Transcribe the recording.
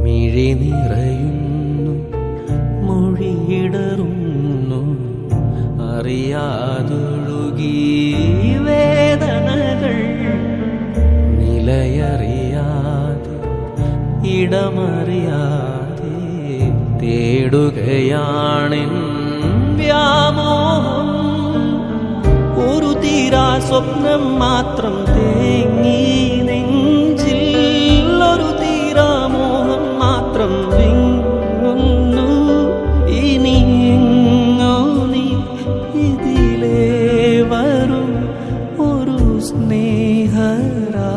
മിഴി നിറയുന്നു, മൊഴിയിടറുന്നു, അറിയാതൊഴുകി വേദനകൾ. നിലയറിയാതെ ഇടമറിയാതെ തേടുകയാണെൻ വ്യാമോഹം. ഒരു തീരാ സ്വപ്നം മാത്രം തേങ്ങി നെഞ്ചിൽ, ഒരു തീരാ മോഹം മാത്രം വിങ്ങുന്നു. ഇനി എങ്ങോ നീ ഇതിലേ വരും ഒരു സ്നേഹരാ.